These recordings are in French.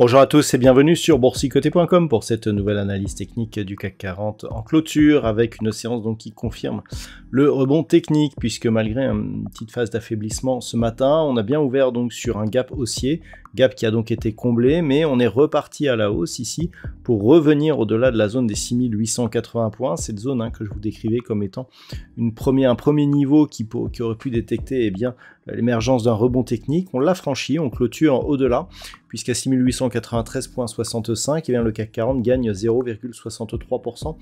Bonjour à tous et bienvenue sur boursicoté.com pour cette nouvelle analyse technique du CAC 40 en clôture avec une séance donc qui confirme le rebond technique puisque malgré une petite phase d'affaiblissement ce matin, on a bien ouvert donc sur un gap haussier, gap qui a donc été comblé, mais on est reparti à la hausse ici pour revenir au-delà de la zone des 6880 points, cette zone que je vous décrivais comme étant un premier niveau qui aurait pu détecter l'émergence d'un rebond technique. On l'a franchi, on clôture au-delà, puisqu'à 6893,65, le CAC 40 gagne 0,63%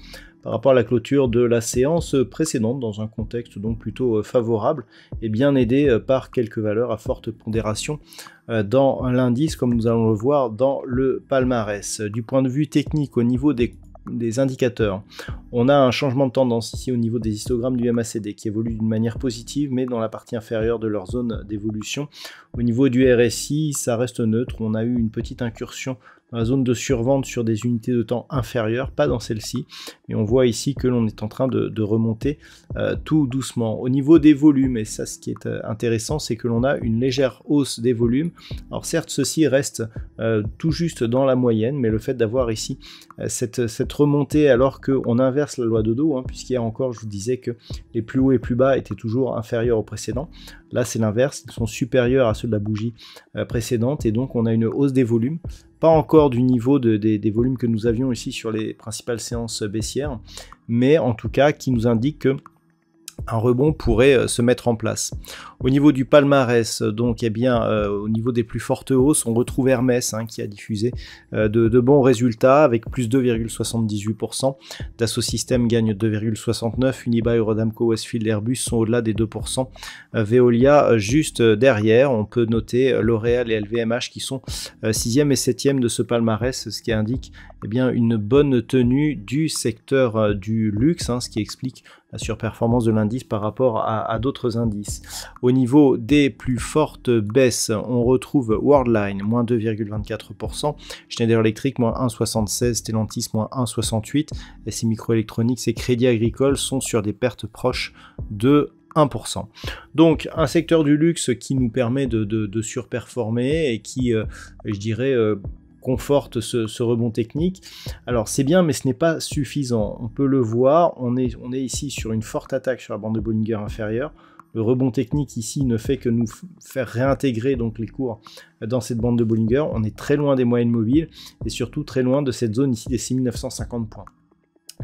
par rapport à la clôture de la séance précédente, dans un contexte donc plutôt favorable, et bien aidé par quelques valeurs à forte pondération dans l'indice, comme nous allons le voir dans le palmarès. Du point de vue technique, au niveau des indicateurs, on a un changement de tendance ici au niveau des histogrammes du MACD qui évolue d'une manière positive mais dans la partie inférieure de leur zone d'évolution. Au niveau du RSI, ça reste neutre, on a eu une petite incursion dans la zone de survente sur des unités de temps inférieures, pas dans celle-ci, mais on voit ici que l'on est en train de remonter tout doucement. Au niveau des volumes, et ça ce qui est intéressant, c'est que l'on a une légère hausse des volumes. Alors certes, ceci reste tout juste dans la moyenne, mais le fait d'avoir ici cette remontée alors qu'on inverse la loi de Dow, puisqu'hier encore je vous disais que les plus hauts et plus bas étaient toujours inférieurs aux précédents. Là c'est l'inverse, ils sont supérieurs à ceux de la bougie précédente, et donc on a une hausse des volumes. Pas encore du niveau des volumes que nous avions ici sur les principales séances baissières, mais en tout cas qui nous indique que un rebond pourrait se mettre en place. Au niveau du palmarès, donc au niveau des plus fortes hausses, on retrouve Hermès qui a diffusé de bons résultats avec plus 2,78%. Dassault Systèmes gagne 2,69%, Unibail, Rodamco, Westfield, Airbus sont au-delà des 2%. Veolia juste derrière. On peut noter L'Oréal et LVMH qui sont 6e et 7e de ce palmarès, ce qui indique une bonne tenue du secteur du luxe, ce qui explique la surperformance de l'indice par rapport à d'autres indices. Au niveau des plus fortes baisses, on retrouve Worldline, moins 2,24%, Schneider Electric, moins 1,76%, Stellantis, moins 1,68%, SI Microelectronics et Crédit Agricole sont sur des pertes proches de 1%. Donc un secteur du luxe qui nous permet de surperformer et qui, conforte ce rebond technique. Alors c'est bien, mais ce n'est pas suffisant. On peut le voir, on est ici sur une forte attaque sur la bande de Bollinger inférieure. Le rebond technique ici ne fait que nous faire réintégrer donc les cours dans cette bande de Bollinger. On est très loin des moyennes mobiles et surtout très loin de cette zone ici des 6950 points.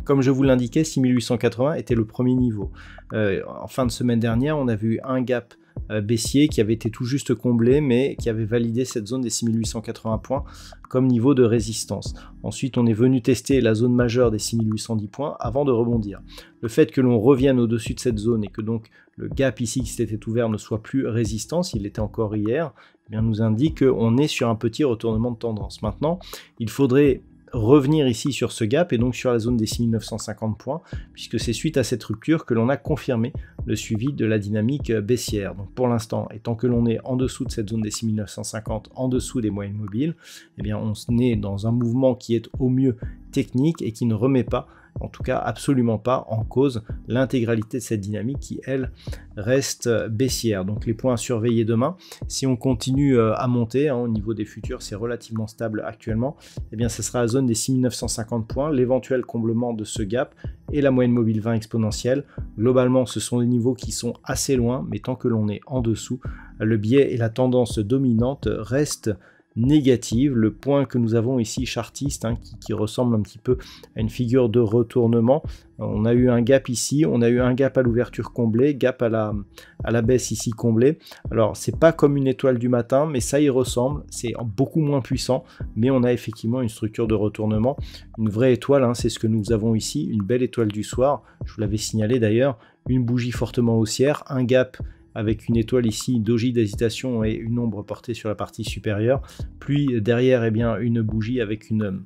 Comme je vous l'indiquais, 6880 était le premier niveau. En fin de semaine dernière, on a vu un gap baissier qui avait été tout juste comblé, mais qui avait validé cette zone des 6880 points comme niveau de résistance. Ensuite, on est venu tester la zone majeure des 6810 points avant de rebondir. Le fait que l'on revienne au-dessus de cette zone et que donc le gap ici qui s'était ouvert ne soit plus résistant, s'il l'était encore hier, nous indique qu'on est sur un petit retournement de tendance. Maintenant, il faudrait revenir ici sur ce gap et donc sur la zone des 6950 points, puisque c'est suite à cette rupture que l'on a confirmé le suivi de la dynamique baissière. Donc pour l'instant, et tant que l'on est en dessous de cette zone des 6950, en dessous des moyennes mobiles, on est dans un mouvement qui est au mieux technique et qui ne remet pas, en tout cas absolument pas, en cause l'intégralité de cette dynamique qui, elle, reste baissière. Donc les points à surveiller demain, si on continue à monter, au niveau des futurs, c'est relativement stable actuellement, ce sera la zone des 6950 points, l'éventuel comblement de ce gap et la moyenne mobile 20 exponentielle. Globalement, ce sont des niveaux qui sont assez loin, mais tant que l'on est en dessous, le biais et la tendance dominante restent négative. Le point que nous avons ici chartiste qui ressemble un petit peu à une figure de retournement, on a eu un gap ici, on a eu un gap à l'ouverture comblé, gap à la baisse ici comblé. Alors c'est pas comme une étoile du matin, mais ça y ressemble, c'est beaucoup moins puissant, mais on a effectivement une structure de retournement, une vraie étoile, c'est ce que nous avons ici, une belle étoile du soir. Je vous l'avais signalé d'ailleurs, une bougie fortement haussière, un gap avec une étoile ici, une doji d'hésitation et une ombre portée sur la partie supérieure, puis derrière une bougie avec une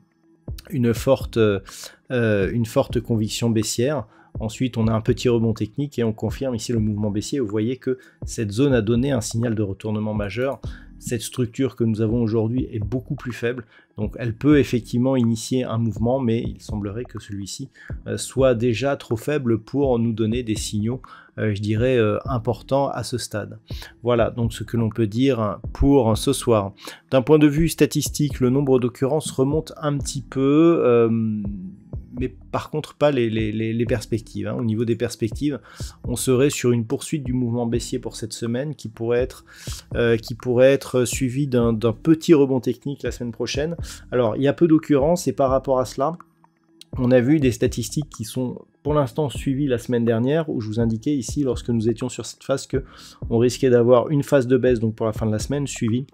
une forte conviction baissière. Ensuite, on a un petit rebond technique et on confirme ici le mouvement baissier. Vous voyez que cette zone a donné un signal de retournement majeur. Cette structure que nous avons aujourd'hui est beaucoup plus faible, donc elle peut effectivement initier un mouvement, mais il semblerait que celui-ci soit déjà trop faible pour nous donner des signaux, je dirais, importants à ce stade. Voilà donc ce que l'on peut dire pour ce soir. D'un point de vue statistique, le nombre d'occurrences remonte un petit peu, mais par contre pas les perspectives. Au niveau des perspectives, on serait sur une poursuite du mouvement baissier pour cette semaine qui pourrait être suivi d'un petit rebond technique la semaine prochaine. Alors il y a peu d'occurrences et par rapport à cela, on a vu des statistiques qui sont pour l'instant suivies la semaine dernière, où je vous indiquais ici lorsque nous étions sur cette phase que on risquait d'avoir une phase de baisse donc pour la fin de la semaine suivie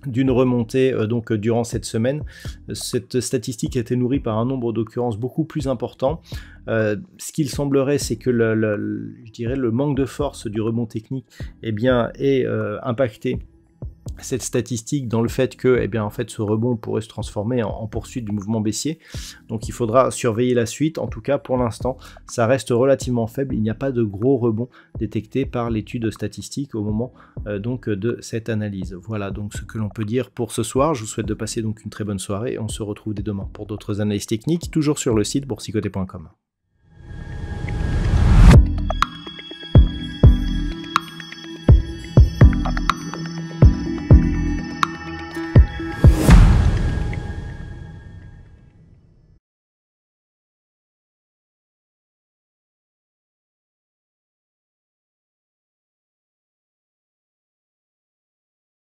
d'une remontée donc durant cette semaine. Cette statistique a été nourrie par un nombre d'occurrences beaucoup plus important. Ce qu'il semblerait, c'est que je dirais le manque de force du rebond technique est impacté cette statistique dans le fait que en fait, ce rebond pourrait se transformer en poursuite du mouvement baissier. Donc il faudra surveiller la suite. En tout cas, pour l'instant, ça reste relativement faible. Il n'y a pas de gros rebond détecté par l'étude statistique au moment donc de cette analyse. Voilà donc ce que l'on peut dire pour ce soir. Je vous souhaite de passer donc une très bonne soirée. On se retrouve dès demain pour d'autres analyses techniques, toujours sur le site boursicoté.com.